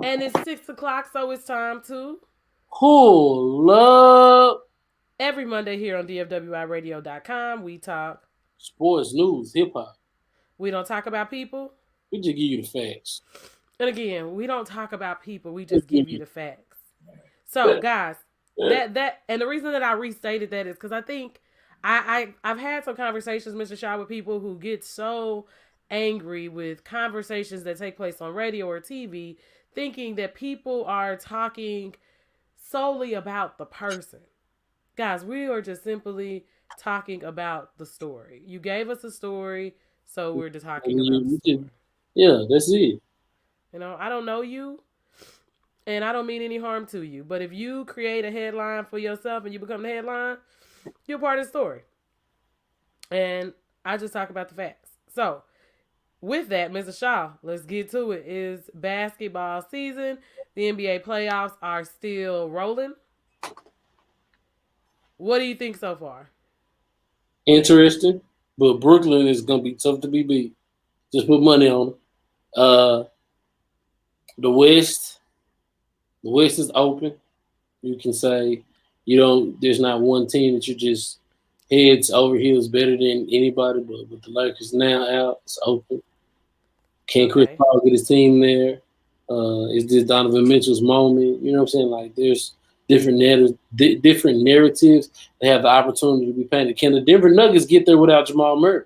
And it's 6 o'clock, so it's time to Pull up every Monday here on DFWIRadio.com. We talk. sports news, hip hop. We don't talk about people. We just give you the facts. And again, we don't talk about people. We just give you the facts. So, guys, that and the reason that I restated that is because I think I've had some conversations, Mr. Shaw, with people who get so angry with conversations that take place on radio or TV, thinking that people are talking solely about the person. Guys, we are just simply talking about the story. You gave us a story, so we're just talking about the story. Yeah, that's it. I don't know you, and I don't mean any harm to you. But if you create a headline for yourself and you become the headline, you're part of the story. And I just talk about the facts. So, with that, Mr. Shaw, let's get to it. Is basketball season. The NBA playoffs are still rolling. What do you think so far? Interesting, but Brooklyn is gonna be tough to be beat. Just put money on them. Uh, the West, the West is open. You can say you don't. There's not one team that you just heads over heels better than anybody. But with the Lakers now out, it's open. Can Chris Okay. Paul get his team there? Is this Donovan Mitchell's moment? You know what I'm saying? Like there's different narratives. They have the opportunity to be painted. Can the Denver Nuggets get there without Jamal Murray?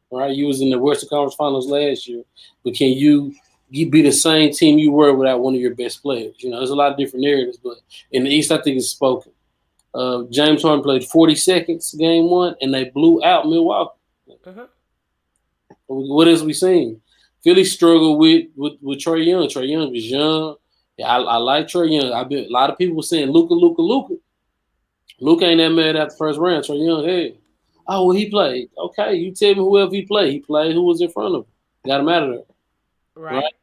Right, you was in the Western Conference Finals last year, but can you be the same team you were without one of your best players? You know, there's a lot of different narratives, but in the East, I think it's spoken. James Harden played 40 seconds game one, and they blew out Milwaukee. Uh-huh. What else we seen? Philly struggled with Trae Young. Trae Young was young. Yeah, I like Trae Young. A lot of people were saying Luka, Luka, Luka. Luka ain't that mad at the first round. Trae Young, hey, oh, well, he played. Okay, you tell me whoever he played. He played who was in front of him. Got him out of there, right? Right.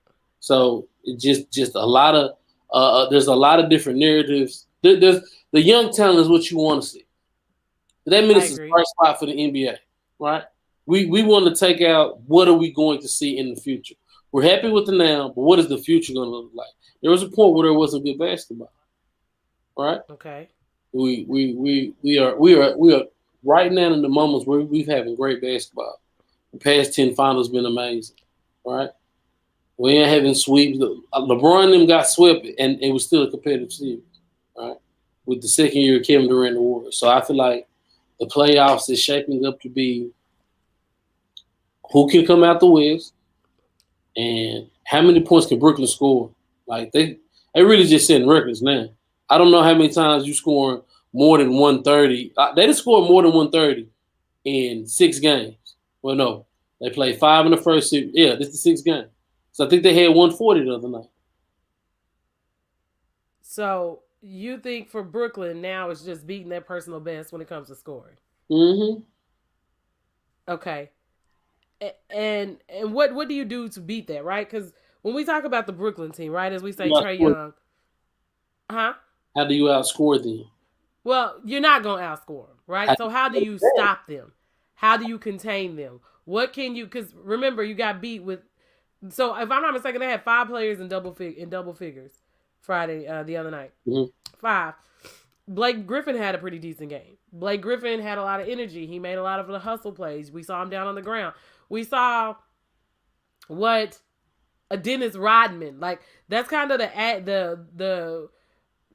So it just a lot of there's a lot of different narratives. There's the young talent is what you want to see. That I means it's the agree. right spot for the NBA, right? We want to take out what are we going to see in the future. We're happy with the now, but what is the future going to look like? There was a point where there wasn't good basketball, right? Okay. We are right now in the moments where we've having great basketball. The past 10 finals been amazing, right? We ain't having sweeps. LeBron and them got swept, and it was still a competitive series, right? With the second year of Kevin Durant and the Warriors. So I feel like the playoffs is shaping up to be who can come out the West and how many points can Brooklyn score. Like they really just setting records now. I don't know how many times you scoring more than 130. They just scored more than 130 in 6 games. Well, no, they played 5 in the first series. Yeah, this is the 6th game. So I think they had 140 the other night. So you think for Brooklyn now it's just beating their personal best when it comes to scoring? Mm-hmm. Okay. And what do you do to beat that? Right? Because when we talk about the Brooklyn team, right, as we say, Trey Young, huh? How do you outscore them? Well, you're not gonna outscore them, right? How So how do you stop them? How do you contain them? What can you? Because remember, you got beat with. So if I'm not mistaken, they had 5 players in double figures Friday the other night. mm-hmm. 5. Blake Griffin had a pretty decent game. Blake Griffin had a lot of energy. He made a lot of the hustle plays. We saw him down on the ground. We saw what a Dennis Rodman, like that's kind of the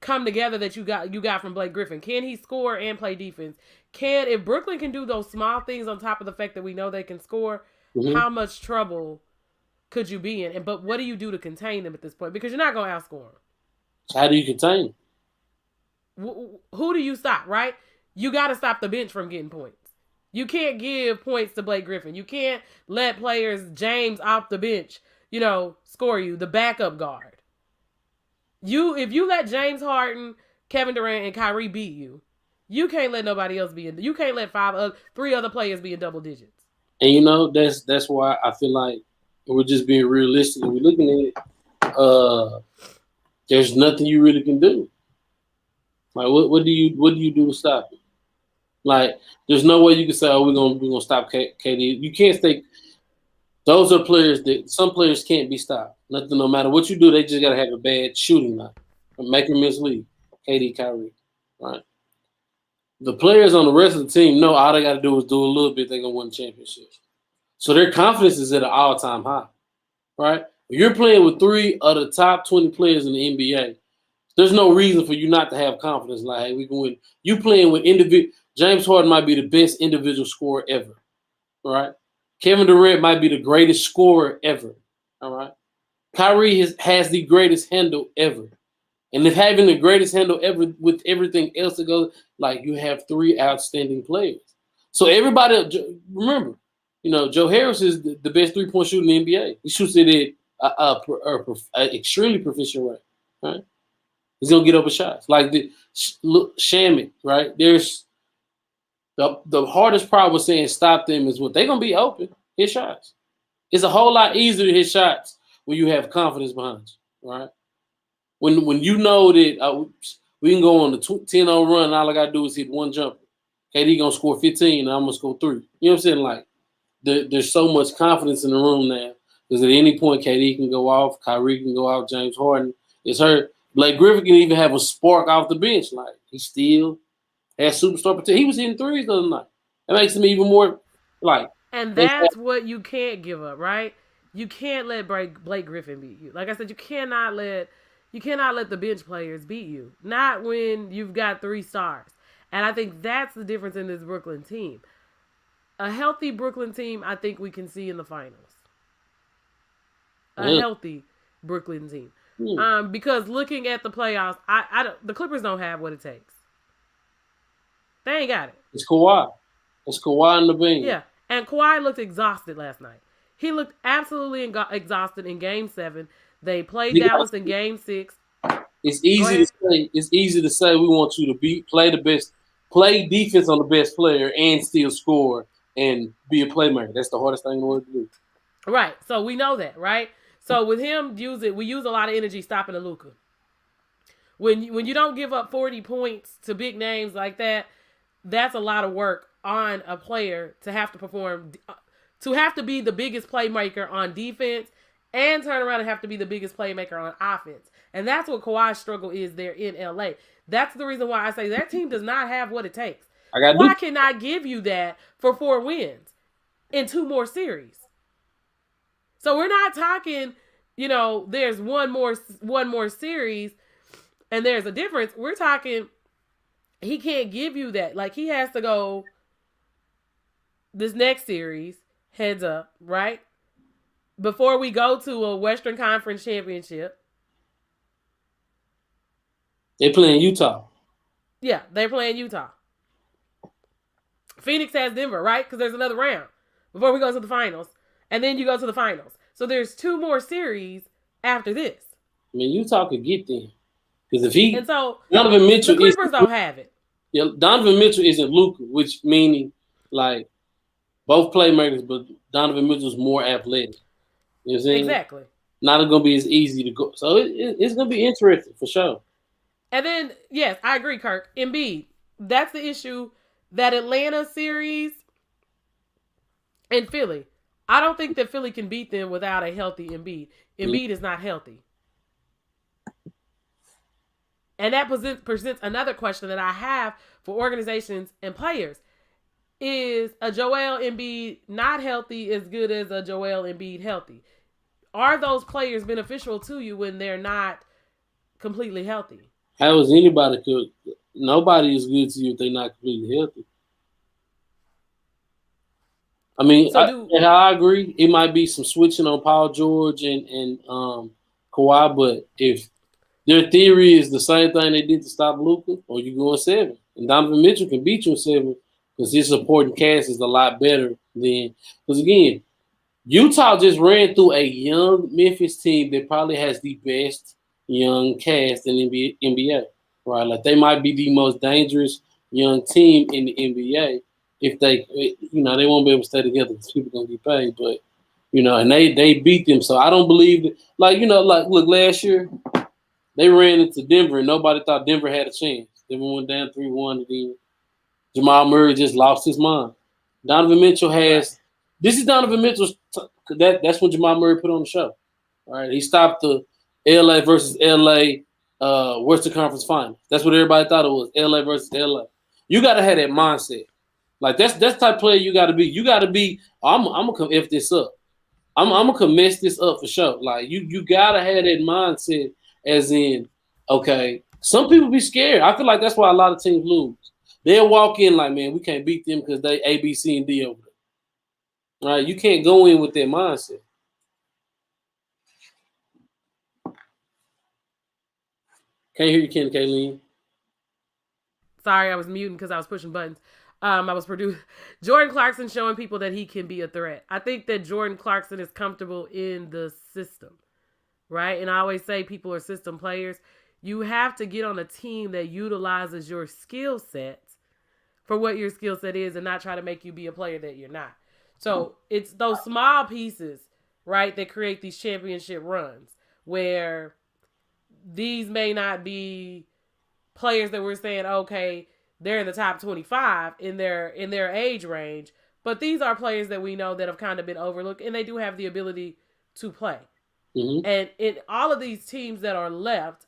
come together that you got from Blake Griffin. Can he score and play defense? If Brooklyn can do those small things on top of the fact that we know they can score, Mm-hmm. how much trouble could you be in? But what do you do to contain them at this point? Because you're not going to outscore them. How do you contain them? Who do you stop, right? You got to stop the bench from getting points. You can't give points to Blake Griffin. You can't let players James off the bench, score you, the backup guard. If you let James Harden, Kevin Durant, and Kyrie beat you, you can't let nobody else be in. You can't let 3 other players be in double digits. And that's why I feel like we're just being realistic and we're looking at it. There's nothing you really can do. Like what do you do to stop it? Like there's no way you can say, oh, we're gonna stop KD. You can't stay. Those are players that some players can't be stopped. Nothing. No matter what you do, they just gotta have a bad shooting night. Make them mislead. KD, Kyrie, right? The players on the rest of the team know all they got to do is do a little bit. They're gonna win the championship. So their confidence is at an all-time high, right? If you're playing with 3 of the top 20 players in the NBA, there's no reason for you not to have confidence. Like, hey, we can win. You playing with individual. James Harden might be the best individual scorer ever, right? Kevin Durant might be the greatest scorer ever, all right? Kyrie has the greatest handle ever. And if having the greatest handle ever with everything else that goes, like you have 3 outstanding players. So everybody, remember, Joe Harris is the best 3-point shooter in the NBA. He shoots it at an extremely proficient rate, right? He's gonna get open shots. Like Shamit, right? There's the hardest part with saying stop them is what they're gonna be open. Hit shots. It's a whole lot easier to hit shots when you have confidence behind you, right? When you know that we can go on the 10-0 run, and all I gotta do is hit one jumper. KD gonna score 15, and I'm gonna score 3. You know what I'm saying? Like there's so much confidence in the room now because at any point KD can go off, Kyrie can go off, James Harden is hurt. Blake Griffin can even have a spark off the bench. Like he still has superstar potential. He was hitting threes the other night. That makes him even more like. And that's what you can't give up, right? You can't let Blake Griffin beat you. Like I said, you cannot let the bench players beat you. Not when you've got 3 stars. And I think that's the difference in this Brooklyn team. A healthy Brooklyn team, I think we can see in the finals. A healthy Brooklyn team. Because looking at the playoffs, the Clippers don't have what it takes. They ain't got it. It's Kawhi. It's Kawhi in the beam. Yeah, and Kawhi looked exhausted last night. He looked absolutely exhausted in Game 7. They played Dallas in Game 6. It's easy to say. It's easy to say we want you to play the best, play defense on the best player, and still score and be a playmaker. That's the hardest thing in the world to do. Right. So we know that, right? So with him, we use a lot of energy stopping the Luka. When you don't give up 40 points to big names like that, that's a lot of work on a player to have to perform, to have to be the biggest playmaker on defense and turn around and have to be the biggest playmaker on offense. And that's what Kawhi's struggle is there in LA. That's the reason why I say that team does not have what it takes. Kawhi cannot give you that for 4 wins in 2 more series. So we're not talking, there's one more series and there's a difference. We're talking he can't give you that. Like he has to go this next series heads up, right? Before we go to a Western Conference championship. They're playing Utah. Yeah, they're playing Utah. Phoenix has Denver, right? Because there's another round before we go to the finals. And then you go to the finals. So there's 2 more series after this. I mean, Utah could get them. Because if and so Donovan Mitchell the Clippers don't have it. Yeah, Donovan Mitchell isn't Luka, which meaning like both playmakers, but Donovan Mitchell's more athletic. You know what I'm saying? Exactly. Not going to be as easy to go. So it's going to be interesting for sure. And then, yes, I agree, Kirk. Embiid. That's the issue. That Atlanta series and Philly. I don't think that Philly can beat them without a healthy Embiid. Embiid is not healthy. And that presents another question that I have for organizations and players. Is a Joel Embiid not healthy as good as a Joel Embiid healthy? Are those players beneficial to you when they're not completely healthy? How is anybody could? Nobody is good to you if they're not completely healthy. I mean, I agree. It might be some switching on Paul George and Kawhi, but if their theory is the same thing they did to stop Luka, or you go in 7, and Donovan Mitchell can beat you in 7 because his supporting cast is a lot better than because again, Utah just ran through a young Memphis team that probably has the best young cast in the NBA, right? Like they might be the most dangerous young team in the NBA if they, they won't be able to stay together because people gonna get paid. But and they beat them, so I don't believe that. Look, last year they ran into Denver and nobody thought Denver had a chance. Denver went down 3-1, and then Jamal Murray just lost his mind. Donovan Mitchell has. This is Donovan Mitchell's. That's when Jamal Murray put on the show. Right? He stopped the LA versus LA Western Conference Finals. That's what everybody thought it was. LA versus LA. You got to have that mindset. Like that's the type of player you got to be. You got to be. I'm gonna come f this up. I'm gonna mess this up for sure. Like you gotta have that mindset, as in, okay. Some people be scared. I feel like that's why a lot of teams lose. They'll walk in like, man, we can't beat them because they A, B, C, and D over there. Right? You can't go in with that mindset. Can't hear you, Ken Kayleen. Sorry, I was muting because I was pushing buttons. I was producing Jordan Clarkson showing people that he can be a threat. I think that Jordan Clarkson is comfortable in the system, right? And I always say people are system players. You have to get on a team that utilizes your skill set for what your skill set is and not try to make you be a player that you're not. So it's those small pieces, right, that create these championship runs where these may not be players that we're saying, okay, they're in the top 25 in their age range, but these are players that we know that have kind of been overlooked, and they do have the ability to play. Mm-hmm. And in all of these teams that are left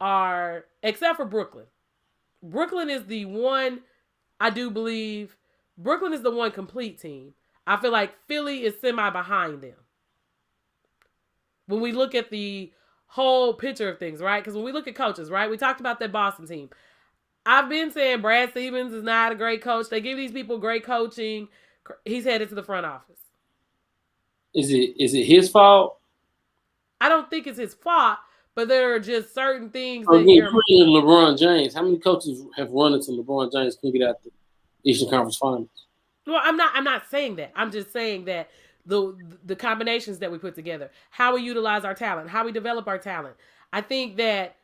are, except for Brooklyn. Brooklyn is the one, I do believe, Brooklyn is the one complete team. I feel like Philly is semi behind them. When we look at the whole picture of things, right? Because when we look at coaches, right? We talked about that Boston team. I've been saying Brad Stevens is not a great coach. They give these people great coaching. He's headed to the front office. Is it his fault? I don't think it's his fault, but there are just certain things that you're LeBron James. How many coaches have run into LeBron James couldn't get out the Eastern Conference Finals? Well, I'm not saying that. I'm just saying that the combinations that we put together, how we utilize our talent, how we develop our talent. I think that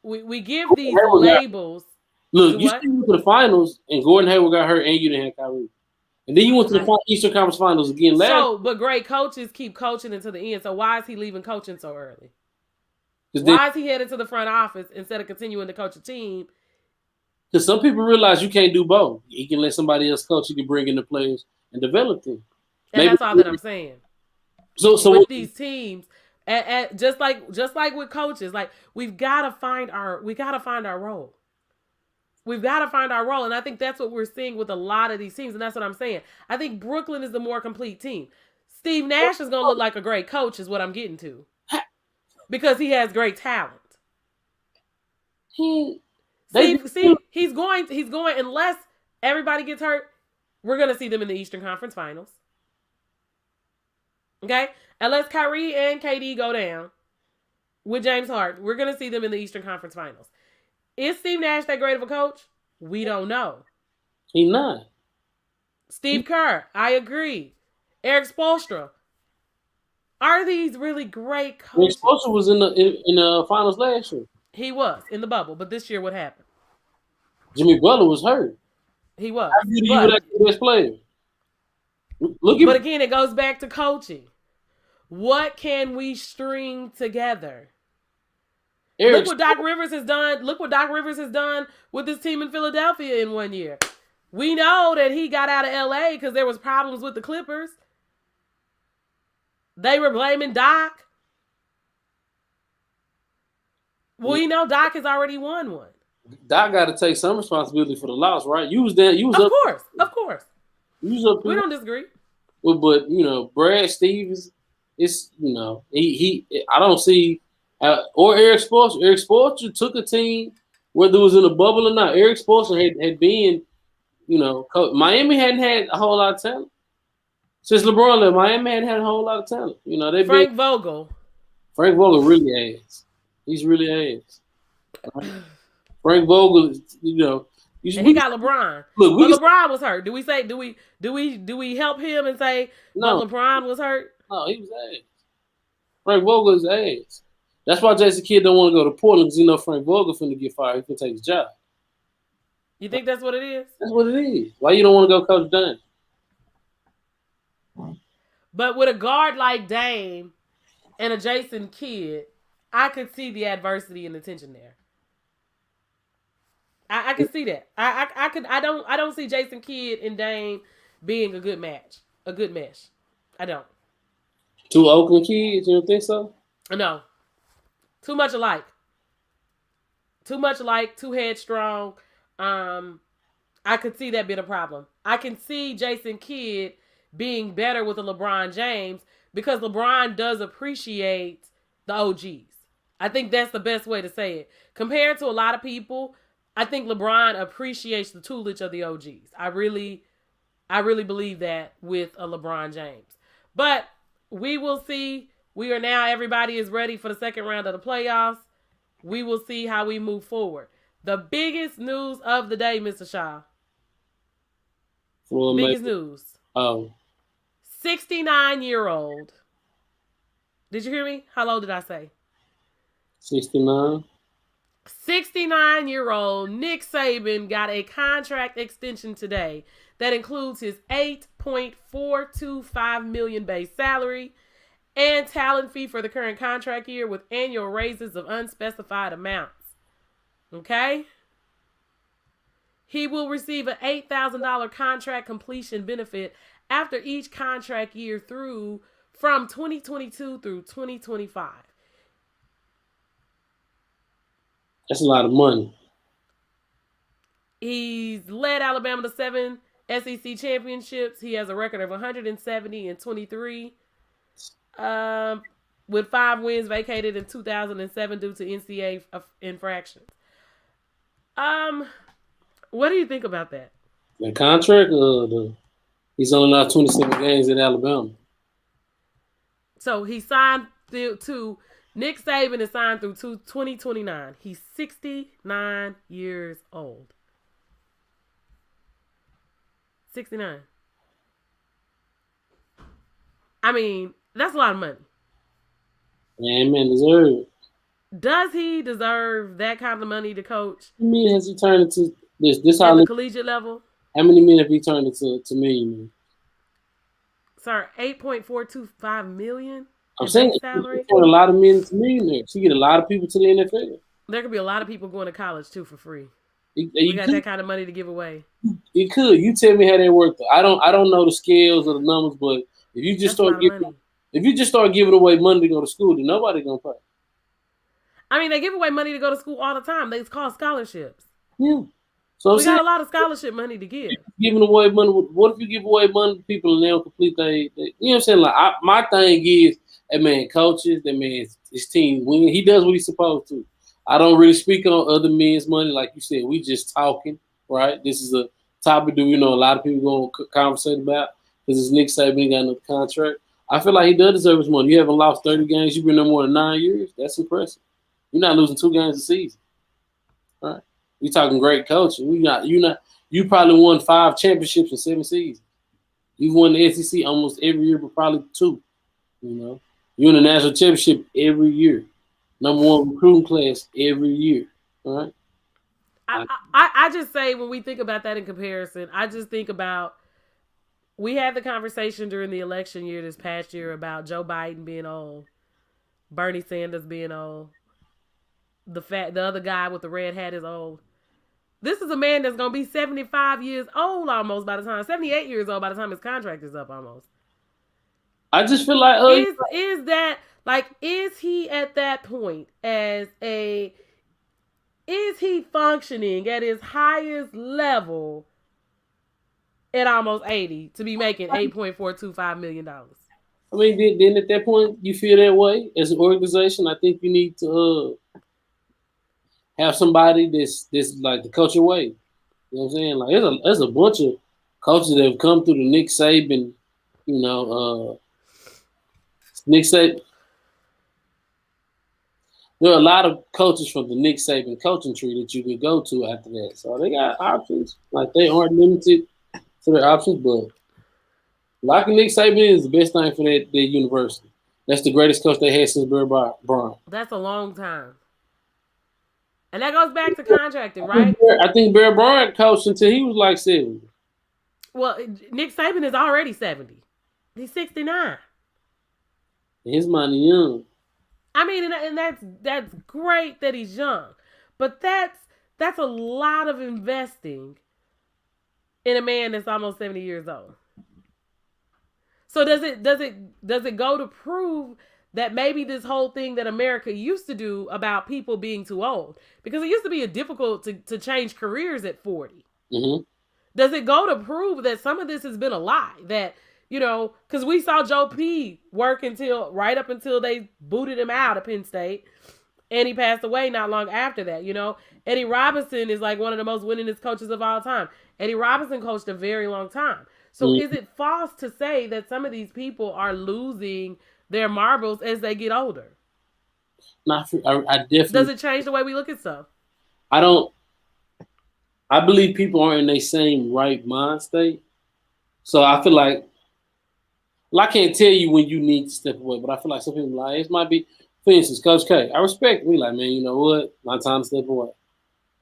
we give these labels. Look, you still went to the finals, and Gordon Hayward got hurt, and you didn't have Kyrie. And then you went to the Eastern Conference Finals again last. So, but great coaches keep coaching until the end. So why is he leaving coaching so early? Why is he headed to the front office instead of continuing to coach a team? Because some people realize you can't do both. He can let somebody else coach. You can bring in the players and develop them. And that's all that I'm saying. So with these teams, just like with coaches, like we've got to find our role. We've got to find our role. And I think that's what we're seeing with a lot of these teams. And that's what I'm saying. I think Brooklyn is the more complete team. Steve Nash is going to look like a great coach is what I'm getting to. Because he has great talent. He's going, unless everybody gets hurt, we're going to see them in the Eastern Conference Finals. Okay? Unless Kyrie and KD go down with James Harden, we're going to see them in the Eastern Conference Finals. Is Steve Nash that great of a coach? We don't know. He's not. Steve Kerr, I agree. Eric Spoelstra. Are these really great coaches? Eric Spoelstra was in the finals last year. He was in the bubble, but this year what happened? Jimmy Butler was hurt. He was. How good are you with the best player? But again, it goes back to coaching. What can we string together? Look what Doc Rivers has done. Look what Doc Rivers has done with his team in Philadelphia in 1 year. We know that he got out of LA because there was problems with the Clippers. They were blaming Doc. Well, you know, Doc has already won one. Doc got to take some responsibility for the loss, right? You was there. You was of course. You was up. We don't disagree. But you know, Brad Stevens, it's he. I don't see. Or Eric Spoelstra. Eric Spoelstra took a team, whether it was in a bubble or not. Eric Spoelstra had been, Miami hadn't had a whole lot of talent. Since LeBron left, Miami hadn't had a whole lot of talent. Frank Vogel really ass. He's really ass. Right? Frank Vogel, and he got LeBron. Look, LeBron was hurt. Do we help him and say no? But LeBron was hurt. No, he was ass. Frank Vogel is ass. That's why Jason Kidd don't want to go to Portland because Frank Vogel finna get fired. He can take his job. You think that's what it is? That's what it is. Why you don't want to go coach Dame? But with a guard like Dame and a Jason Kidd, I could see the adversity and the tension there. I can see that. I don't see Jason Kidd and Dame being a good match. A good mesh. I don't. Two Oakland kids, you don't think so? No, too much alike. Too much alike. Too headstrong. I could see that being a problem. I can see Jason Kidd being better with a LeBron James because LeBron does appreciate the OGs. I think that's the best way to say it. Compared to a lot of people, I think LeBron appreciates the tutelage of the OGs. I really believe that with a LeBron James. But we will see. We are now, everybody is ready for the second round of the playoffs. We will see how we move forward. The biggest news of the day, Mr. Shaw. Biggest news. Oh. 69-year-old. Did you hear me? How low did I say? 69. 69-year-old Nick Saban got a contract extension today that includes his $8.425 million base salary and talent fee for the current contract year with annual raises of unspecified amounts. Okay? He will receive an $8,000 contract completion benefit after each contract year from 2022 through 2025. That's a lot of money. He's led Alabama to 7 SEC championships. He has a record of 170-23, with 5 wins vacated in 2007 due to NCAA infractions. What do you think about that? The contract, he's only lost 27 games in Alabama. So he signed to Nick Saban is signed through 2029. He's 69 years old. 69. I mean, that's a lot of money. Man, deserve it. Does he deserve that kind of money to coach? How many has he turned into this at the collegiate level? How many men have he turned into million? Sorry, $8.425 million. I'm saying he turned a lot of men into millionaires. He get a lot of people to the NFL. There could be a lot of people going to college too for free. You got that kind of money to give away. You could. You tell me how that worked. I don't know the scales or the numbers, but if you just start giving away money to go to school, then nobody gonna pay. I mean, they give away money to go to school all the time. It's called scholarships. Yeah. So we got a lot of scholarship money to give. Giving away money. What if you give away money to people and they don't complete you know what I'm saying? Like my thing is, that man coaches, that man his team win. He does what he's supposed to. I don't really speak on other men's money, like you said. We just talking, right? This is a topic that a lot of people gonna conversate about because it's Nick Saban, he got another contract. I feel like he does deserve his money. You haven't lost 30 games. You've been there more than 9 years. That's impressive. You're not losing 2 games a season, right? We talking great coaching. You probably won 5 championships in 7 seasons. You've won the SEC almost every year, but probably 2. You in the national championship every year. Number 1 recruiting class every year. All right. I just say when we think about that in comparison, I just think about we had the conversation during the election year this past year about Joe Biden being old, Bernie Sanders being old, the other guy with the red hat is old. This is a man that's gonna be 75 years old almost by the time 78 years old by the time his contract is up almost. I just feel like is he at that point is he functioning at his highest level at almost 80 to be making $8.425 million? I mean, then at that point you feel that way as an organization. I think you need to have somebody that's like the coach way. You know what I'm saying? Like there's a bunch of coaches that have come through the Nick Saban, Nick Saban. There are a lot of coaches from the Nick Saban coaching tree that you could go to after that. So they got options. Like they aren't limited to their options, but locking Nick Saban is the best thing for that university. That's the greatest coach they had since Barry Brown. That's a long time. And that goes back to contracting, right? I think Barry Brown coached until he was like 70. Well, Nick Saban is already 70. He's 69. His money young. I mean, and that's great that he's young, but that's a lot of investing in a man that's almost 70 years old. So does it go to prove that maybe this whole thing that America used to do about people being too old, because it used to be difficult to change careers at 40. Mm-hmm. Does it go to prove that some of this has been a lie? That, because we saw Joe P work right up until they booted him out of Penn State, and he passed away not long after that. Eddie Robinson is like one of the most winningest coaches of all time. Eddie Robinson coached a very long time. So is it false to say that some of these people are losing their marbles as they get older? Not for, I definitely. Does it change the way we look at stuff? I don't. I believe people aren't in their same right mind state. So I feel like, well, I can't tell you when you need to step away, but I feel like some people like, it might be, for instance, Coach K. I respect me, like, man, you know what? My time to step away.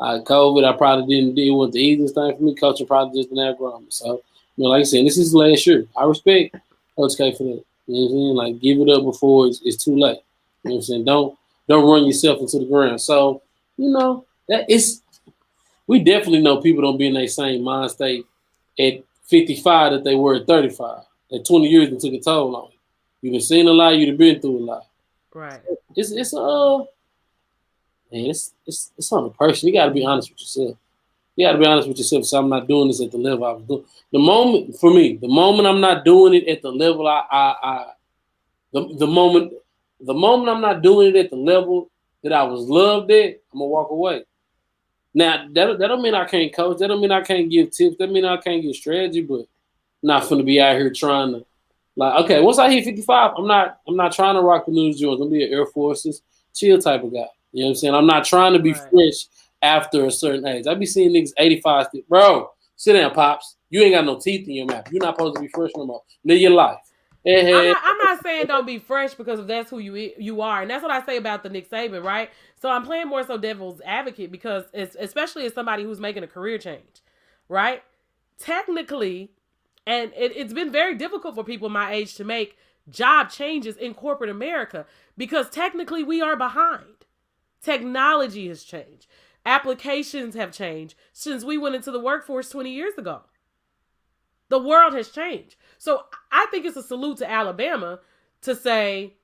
COVID, I probably didn't do what the easiest thing for me. Coaching probably just didn't have grown. So, like I said, this is last year. I respect Coach K for that. You know what I'm saying? Like, give it up before it's too late. You know what I'm saying? Don't run yourself into the ground. So, that is. We definitely know people don't be in their same mind state at 55 that they were at 35. At 20 years, it took a toll on you. You've seen a lot. You've been through a lot. Right. It's on the person. You got to be honest with yourself. You got to be honest with yourself. So I'm not doing this at the level I was doing. The moment I'm not doing it at the level the moment I'm not doing it at the level that I was loved at, I'm gonna walk away. Now that don't mean I can't coach. That don't mean I can't give tips. That mean I can't give strategy. But I'm not finna be out here trying to, like, okay, once I hit 55, I'm not trying to rock the news Jones. I'm be an Air Forces chill type of guy. You know what I'm saying? I'm not trying to be fresh after a certain age. I be seeing niggas 85. Bro, sit down, pops. You ain't got no teeth in your mouth. You're not supposed to be fresh no more. Live your life. I'm not saying don't be fresh because that's who you are, and that's what I say about the Nick Saban, right? So I'm playing more so devil's advocate because especially as somebody who's making a career change, right? Technically, and it's been very difficult for people my age to make job changes in corporate America because technically we are behind. Technology has changed. Applications have changed since we went into the workforce 20 years ago. The world has changed. So I think it's a salute to Alabama to say,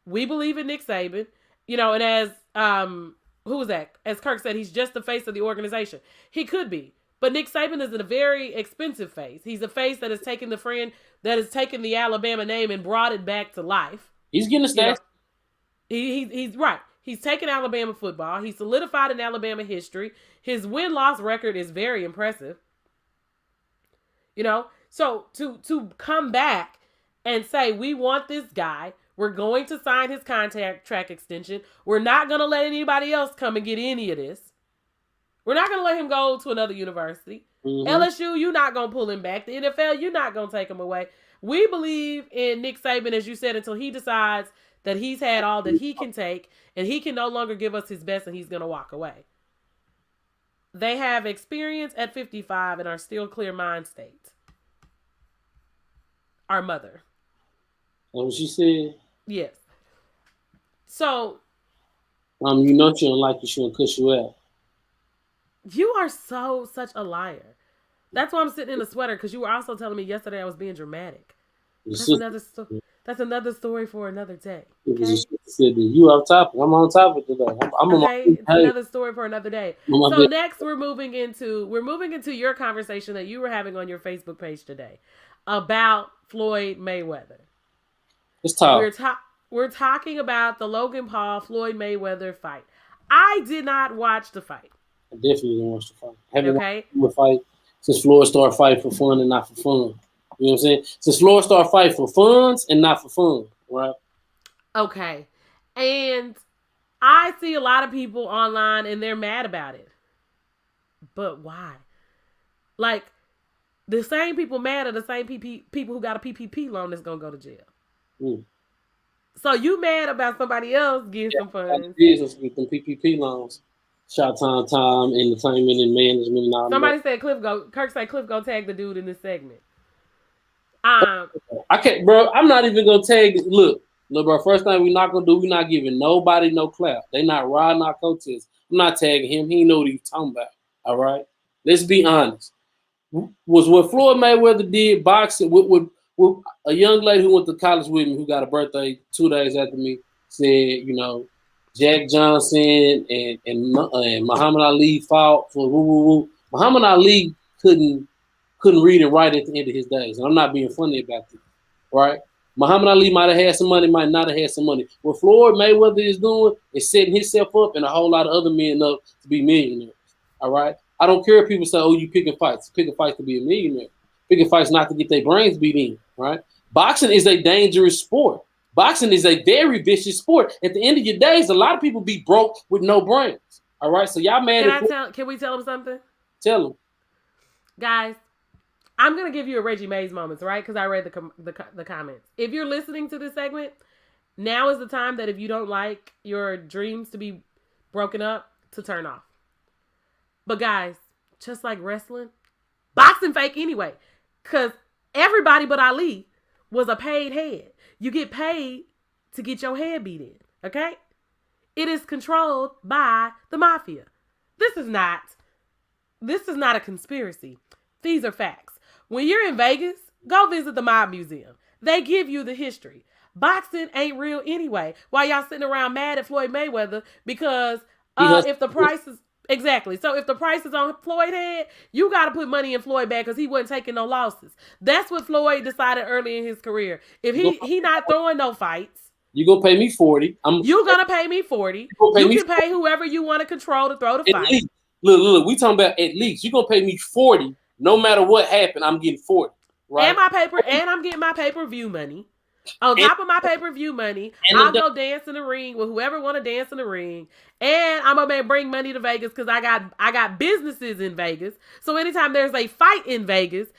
we believe in Nick Saban, and as, who was that? As Kirk said, he's just the face of the organization. He could be. But Nick Saban is a very expensive face. He's a face that has taken the Alabama name and brought it back to life. He's getting a stats. He's right. He's taken Alabama football. He's solidified in Alabama history. His win-loss record is very impressive. So to come back and say, we want this guy, we're going to sign his contract extension. We're not going to let anybody else come and get any of this. We're not going to let him go to another university. Mm-hmm. LSU, you're not going to pull him back. The NFL, you're not going to take him away. We believe in Nick Saban, as you said, until he decides that he's had all that he can take and he can no longer give us his best and he's going to walk away. They have experience at 55 and are still clear mind states. Our mother. That's what she said? Yes. So. You know she don't like you. She will cuss you out. You are such a liar. That's why I'm sitting in a sweater, because you were also telling me yesterday I was being dramatic. That's another story for another day. Okay? You off topic. I'm on topic today. It's another story for another day. So next we're moving into your conversation that you were having on your Facebook page today about Floyd Mayweather. Let's talk. We're talking about the Logan Paul Floyd Mayweather fight. I did not watch the fight. I definitely didn't watch the fight. Haven't watched the fight since Floyd started fighting for fun and not for fun. You know what I'm saying? Since Floyd started fighting for funds and not for fun, right? Okay. And I see a lot of people online and they're mad about it. But why? Like, the same people mad are the same people who got a PPP loan that's going to go to jail. Mm. So you mad about somebody else getting some funds. Business with them PPP loans. Shot time, entertainment, and management. And all somebody said Kirk said Cliff go tag the dude in this segment. I can't, bro. I'm not even gonna tag. Look, bro. First thing we not gonna do, we not giving nobody no clap. They not riding our coaches. I'm not tagging him. He know what he's talking about. All right. Let's be honest. Was what Floyd Mayweather did boxing? What Well, a young lady who went to college with me, who got a birthday 2 days after me, said, Jack Johnson and Muhammad Ali fought for woo woo woo. Muhammad Ali couldn't read and write at the end of his days, and I'm not being funny about this, right? Muhammad Ali might have had some money, might not have had some money. What Floyd Mayweather is doing is setting himself up and a whole lot of other men up to be millionaires. All right. I don't care if people say, "Oh, you picking fights." Picking fights to be a millionaire. Picking fights not to get their brains beat in. Right. Boxing is a dangerous sport. Boxing is a very vicious sport. At the end of your days, a lot of people be broke with no brains. All right. So y'all mad? Can we tell them something? Tell them, guys. I'm gonna give you a Reggie Mays moments, right? Because I read the comments. If you're listening to this segment, now is the time that if you don't like your dreams to be broken up, to turn off. But guys, just like wrestling, boxing fake anyway. Because everybody but Ali was a paid head. You get paid to get your head beat in, okay? It is controlled by the mafia. This is not a conspiracy. These are facts. When you're in Vegas, go visit the Mob Museum. They give you the history. Boxing ain't real anyway. While y'all sitting around mad at Floyd Mayweather because if the price is exactly. So if the price is on Floyd head, you got to put money in Floyd bag because he wasn't taking no losses. That's what Floyd decided early in his career. If he not throwing no fights, you gonna pay me 40. You gonna pay me 40. You can pay whoever you want to control to throw the fight. Look, we talking about at least. You gonna pay me 40. No matter what happened, I'm getting 40. Right? And I'm getting my pay-per-view money. On top of my pay-per-view money, I'll go dance in the ring with whoever want to dance in the ring. And I'm gonna bring money to Vegas because I got businesses in Vegas. So anytime there's a fight in Vegas,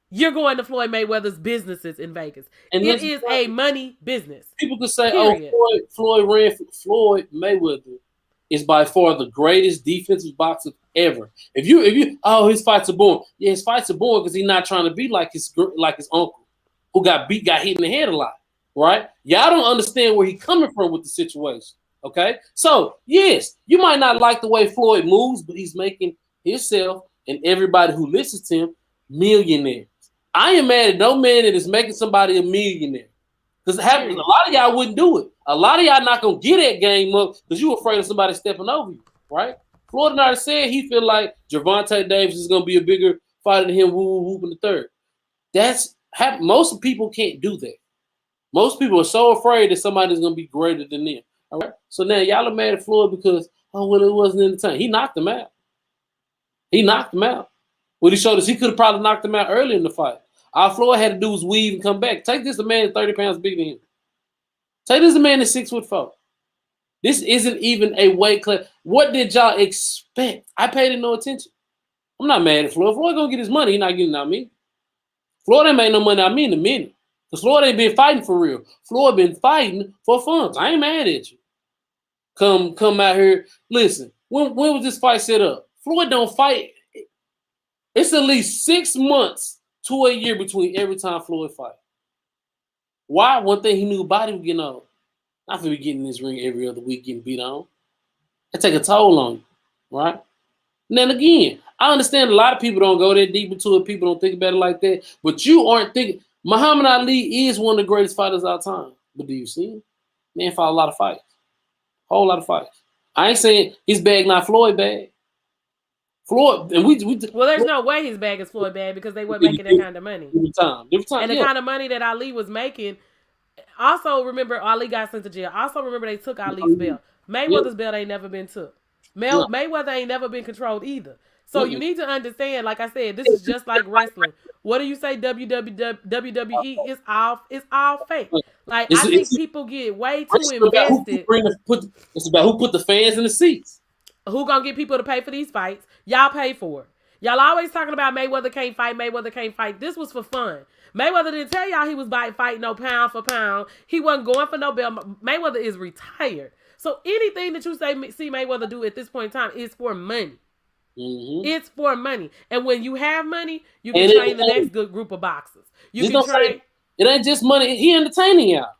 you're going to Floyd Mayweather's businesses in Vegas. And it is a money business. People could say, period. Floyd Mayweather is by far the greatest defensive boxer ever. If you his fights are boring. Yeah, his fights are boring because he's not trying to be like his uncle who got hit in the head a lot. Right? Y'all don't understand where he's coming from with the situation. Okay? So yes, you might not like the way Floyd moves, but he's making himself and everybody who listens to him millionaires. I am mad at no man that is making somebody a millionaire. Because a lot of y'all wouldn't do it. A lot of y'all not gonna get that game up because you afraid of somebody stepping over you, right? Floyd already said he feel like Gervonta Davis is gonna be a bigger fighter than him. Whoop in the third. Most people can't do that. Most people are so afraid that somebody's gonna be greater than them. All right. So now y'all are mad at Floyd because it wasn't in the time. He knocked him out. What he showed us, he could have probably knocked him out early in the fight. All Floyd had to do was weave and come back. Take this a man 30 pounds bigger than him. Take this a man that's 6'4". This isn't even a weight class. What did y'all expect? I paid it no attention. I'm not mad at Floyd. Floyd gonna get his money. He's not getting it out of me. Floyd ain't made no money out of me in a minute. Because Floyd ain't been fighting for real. Floyd been fighting for fun. I ain't mad at you. Come out here. Listen, when was this fight set up? Floyd don't fight. It's at least 6 months to a year between every time Floyd fight. Why? One thing, he knew body was getting old. Not for be getting in this ring every other week getting beat on. That take a toll on you, right? And then again, I understand a lot of people don't go that deep into it. People don't think about it like that. But you aren't thinking. Muhammad Ali is one of the greatest fighters of our time. But do you see him? Man fought a lot of fights. Whole lot of fights. I ain't saying his bag not Floyd bag. Floyd, and well, there's no way his bag is Floyd bag because they weren't making that kind of money. Different time. And the kind of money that Ali was making. Also, remember Ali got sent to jail. Also, remember they took Ali's belt. Mayweather's belt ain't never been took. Mayweather ain't never been controlled either. So you need to understand, like I said, this is just like wrestling. What do you say? WWE is all fake. Like I think people get way too invested. It's about who put the fans in the seats. Who gonna get people to pay for these fights? Y'all pay for it. Y'all always talking about Mayweather can't fight. Mayweather can't fight. This was for fun. Mayweather didn't tell y'all he was fighting no pound for pound. He wasn't going for no belt. Mayweather is retired. So anything that you see Mayweather do at this point in time is for money. Mm-hmm. It's for money. And when you have money, you can train the next good group of boxers. You can train. It ain't just money. He entertaining y'all.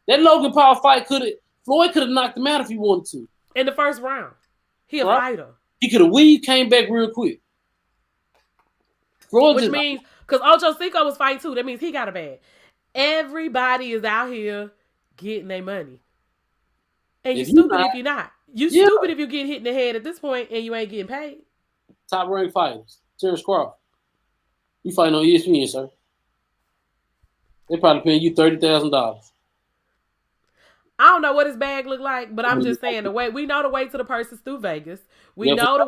That Logan Paul fight Floyd could have knocked him out if he wanted to. In the first round. He a fighter. He could have came back real quick. Floyd Which just means, because Ocho Cinco was fighting too, that means he got a bad. Everybody is out here getting their money. And you if you stupid not, if you're not. You yeah, stupid if you get hit in the head at this point and you ain't getting paid. top ranked fighters, Terrence Crawford. You fighting on ESPN, sir. They probably paying you $30,000. I don't know what his bag look like, but I'm just saying the way we know the way to the purse is through Vegas. We know the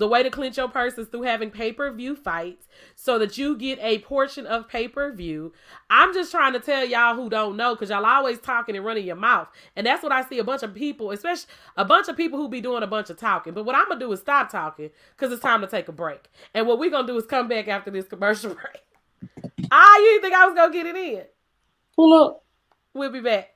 way to clinch your purse is through having pay-per-view fights so that you get a portion of pay-per-view. I'm just trying to tell y'all who don't know because y'all always talking and running your mouth. And that's what I see a bunch of people, especially a bunch of people who be doing a bunch of talking. But what I'm going to do is stop talking because it's time to take a break. And what we're going to do is come back after this commercial break. You didn't think I was going to get it in? Pull up. We'll be back.